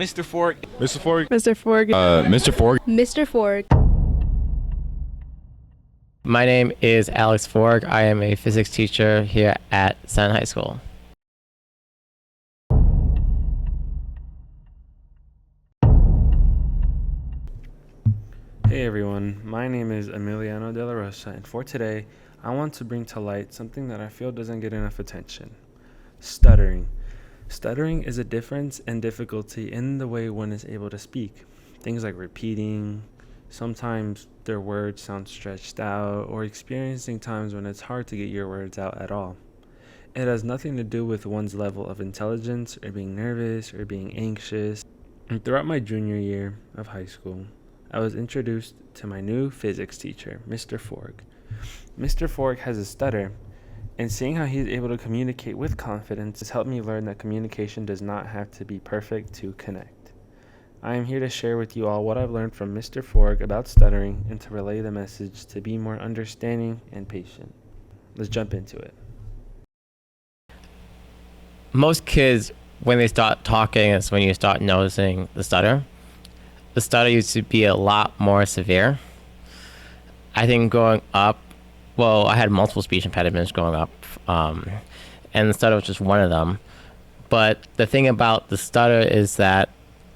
Mr. Forgue. Mr. Forgue. Mr. Forgue. Mr. Forgue. Mr. Forgue. My name is Alex Forgue. I am a physics teacher here at Senn High School. Hey everyone, my name is Emiliano De La Rosa, and for today, I want to bring to light something that I feel doesn't get enough attention. Stuttering. Stuttering is a difference and difficulty in the way one is able to speak. Things like repeating, sometimes their words sound stretched out, or experiencing times when it's hard to get your words out at all. It has nothing to do with one's level of intelligence, or being nervous, or being anxious. And throughout my junior year of high school, I was introduced to my new physics teacher, Mr. Forgue. Mr. Forgue has a stutter, and seeing how he's able to communicate with confidence has helped me learn that communication does not have to be perfect to connect. I am here to share with you all what I've learned from Mr. Forgue about stuttering and to relay the message to be more understanding and patient. Let's jump into it. Most kids, when they start talking, is when you start noticing the stutter. The stutter used to be a lot more severe. I think growing up, I had multiple speech impediments growing up, and the stutter was just one of them. But the thing about the stutter is that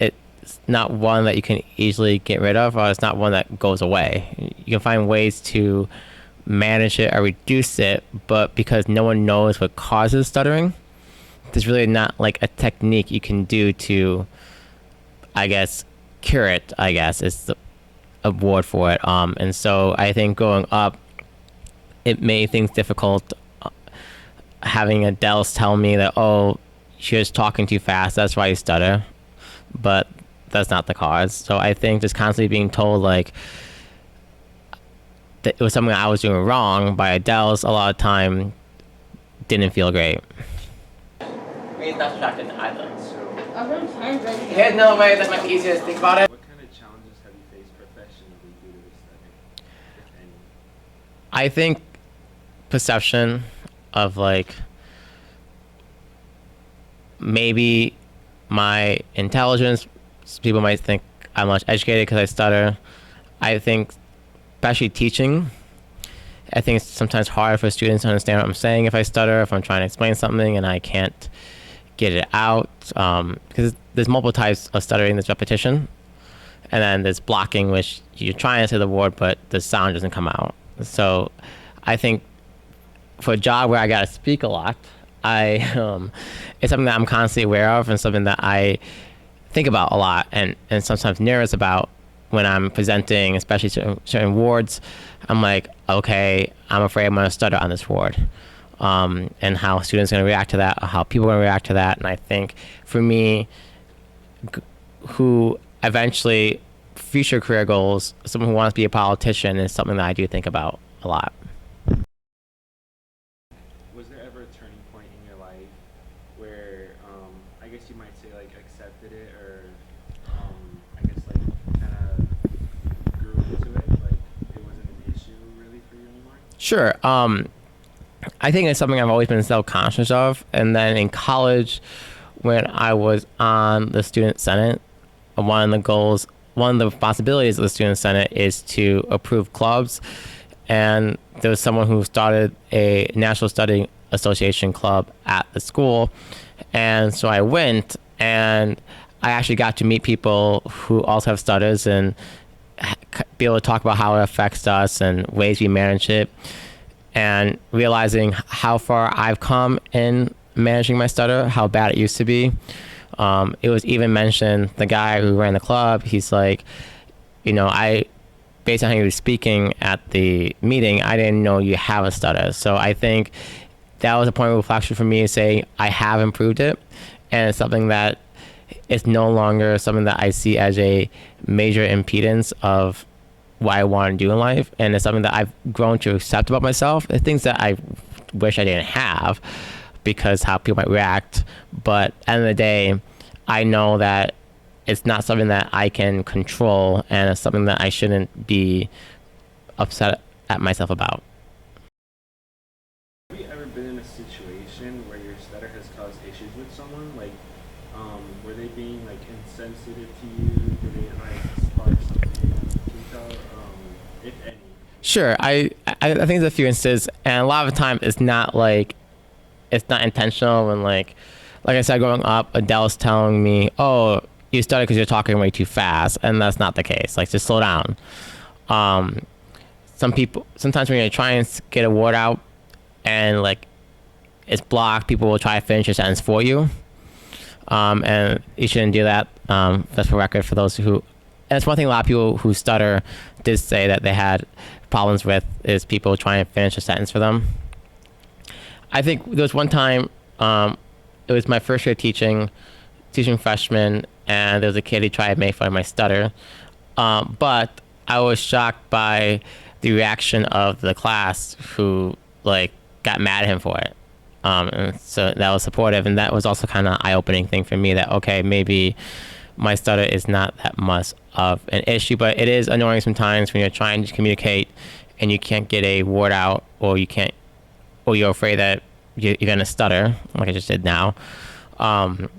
it's not one that you can easily get rid of, or it's not one that goes away. You can find ways to manage it or reduce it, but because no one knows what causes stuttering, there's really not like a technique you can do to, cure it, is the a word for it. And so I think growing up, it made things difficult. Having adults tell me that, she was talking too fast, that's why you stutter. But that's not the cause. So I think just constantly being told that it was something I was doing wrong by adults a lot of time didn't feel great. He's not distracted either. Here's another way that might be easier to think about it. What kind of challenges have you faced professionally due to this stuttering, if any? I think perception of maybe my intelligence. People might think I'm much educated because I stutter. I think, especially teaching, I think it's sometimes hard for students to understand what I'm saying if I stutter, if I'm trying to explain something and I can't get it out. Because there's multiple types of stuttering. There's repetition, and then there's blocking, which you're trying to say the word, but the sound doesn't come out. So I think for a job where I got to speak a lot, it's something that I'm constantly aware of and something that I think about a lot and sometimes nervous about when I'm presenting, especially certain wards. I'm like, okay, I'm afraid I'm going to stutter on this ward, and how students are going to react to that, or how people are going to react to that. And I think for me, who eventually future career goals, someone who wants to be a politician, is something that I do think about a lot. Was there ever a turning point in your life where, you might say accepted it, or kind of grew into it, it wasn't an issue really for you anymore? Sure. I think it's something I've always been self-conscious of. And then in college, when I was on the Student Senate, one of the responsibilities of the Student Senate is to approve clubs. And there was someone who started a National Study Association club at the school. And so I went, and I actually got to meet people who also have stutters and be able to talk about how it affects us and ways we manage it, and realizing how far I've come in managing my stutter, how bad it used to be. It was even mentioned, the guy who ran the club, he's like, based on how he was speaking at the meeting, I didn't know you have a stutter. So I think that was a point of reflection for me to say I have improved it, and it's something that it's no longer something that I see as a major impedance of what I want to do in life, and it's something that I've grown to accept about myself. It's things that I wish I didn't have because how people might react, but at the end of the day, I know that it's not something that I can control, and it's something that I shouldn't be upset at myself about. Have you ever been in a situation where your stutter has caused issues with someone? Were they being insensitive suited to you? Do they like spark something? Can you tell, if any? Sure, I think there's a few instances, and a lot of the time it's not intentional. When like I said, growing up, Adele's telling me, "Oh, you stutter because you're talking way too fast," and that's not the case. Like, just slow down. Sometimes when you're trying to get a word out and like it's blocked, people will try to finish your sentence for you, and you shouldn't do that. That's for record for those who. And it's one thing a lot of people who stutter did say that they had problems with, is people trying to finish a sentence for them. I think there was one time, it was my first year teaching freshmen, and there was a kid who tried to make fun of my stutter. But I was shocked by the reaction of the class, who like got mad at him for it. And so that was supportive, and that was also kind of eye-opening thing for me, that okay, maybe my stutter is not that much of an issue, but it is annoying sometimes when you're trying to communicate and you can't get a word out, or you're afraid that you're gonna stutter, like I just did now. But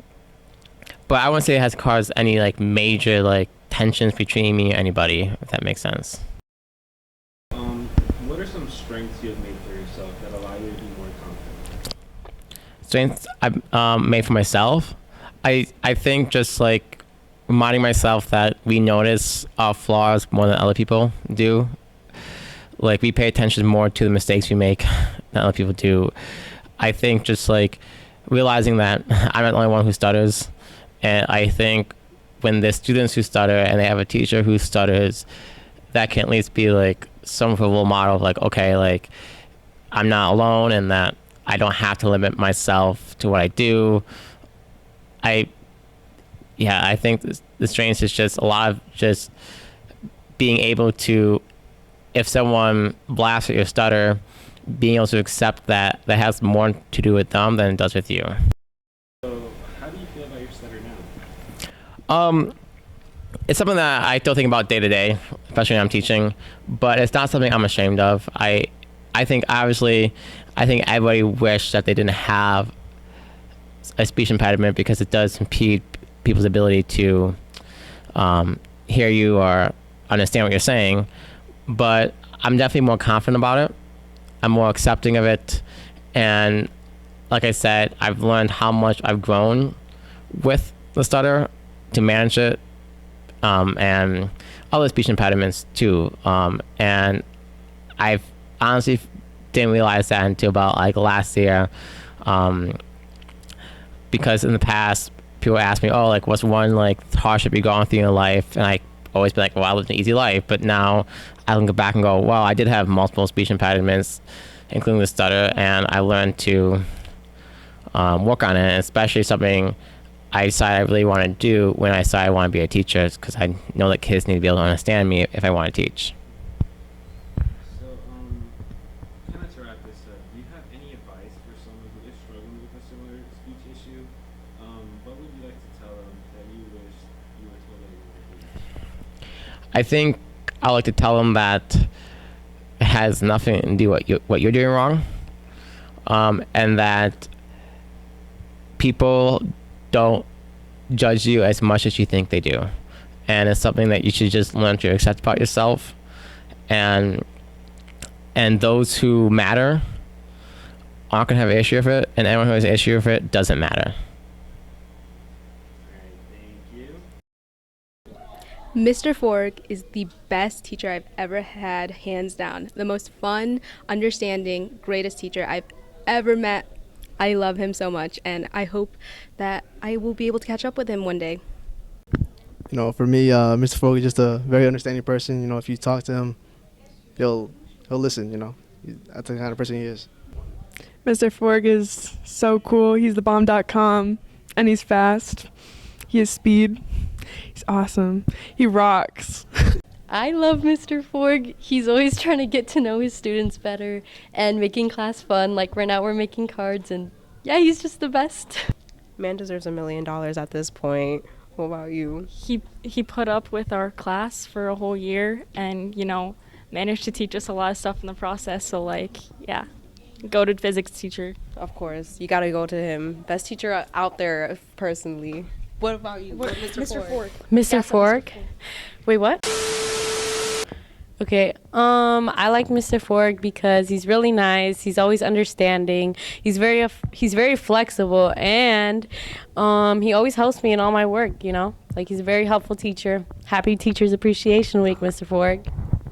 I wouldn't say it has caused any like major like tensions between me and anybody, if that makes sense. What are some strengths you have made for yourself that allow you to be more confident? Strengths I've made for myself, I think just like reminding myself that we notice our flaws more than other people do. Like, we pay attention more to the mistakes we make than other people do. I think just like realizing that I'm not the only one who stutters, and I think when there's students who stutter and they have a teacher who stutters, that can at least be like some of a role model of like, okay, like I'm not alone, and that I don't have to limit myself to what I do. I think the strength is just a lot of just being able to, if someone blasts at your stutter, being able to accept that has more to do with them than it does with you. So, how do you feel about your stutter now? It's something that I still think about day to day, especially when I'm teaching, but it's not something I'm ashamed of. I think everybody wish that they didn't have a speech impediment, because it does impede people's ability to hear you or understand what you're saying. But I'm definitely more confident about it. I'm more accepting of it. And like I said, I've learned how much I've grown with the stutter to manage it, and other speech impediments too. And I've honestly didn't realize that until about like last year, because in the past, people ask me, oh, like, what's one like hardship you've gone through in your life? And I always be like, well, I lived an easy life. But now I can go back and go, well, I did have multiple speech impediments, including the stutter, and I learned to work on it. And especially something I decided I really want to do when I decided I want to be a teacher, because I know that kids need to be able to understand me if I want to teach. So, kind of to wrap this up, do you have any advice for someone who is struggling with a similar speech issue? What would you like to tell them that you wish you were told that you were teach? I think I like to tell them that it has nothing to do with what you're doing wrong, and that people don't judge you as much as you think they do, and it's something that you should just learn to accept about yourself, and those who matter aren't gonna have an issue with it, and anyone who has an issue with it doesn't matter. Mr. Forgue is the best teacher I've ever had, hands down. The most fun, understanding, greatest teacher I've ever met. I love him so much, and I hope that I will be able to catch up with him one day. You know, for me, Mr. Forgue is just a very understanding person. You know, if you talk to him, he'll listen, you know. That's the kind of person he is. Mr. Forgue is so cool. He's the bomb.com, and he's fast. He has speed. He's awesome. He rocks. I love Mr. Forgue. He's always trying to get to know his students better and making class fun. Like right now we're making cards, and yeah, he's just the best. Man deserves $1 million at this point. What about you? He put up with our class for a whole year, and managed to teach us a lot of stuff in the process. So yeah, goated physics teacher. Of course, you gotta go to him. Best teacher out there, personally. What about you? Mr. Forgue. Mr. Forgue. Wait, what? Okay. I like Mr. Forgue because he's really nice. He's always understanding. He's very flexible, and he always helps me in all my work. You know, like he's a very helpful teacher. Happy Teachers Appreciation Week, Mr. Forgue.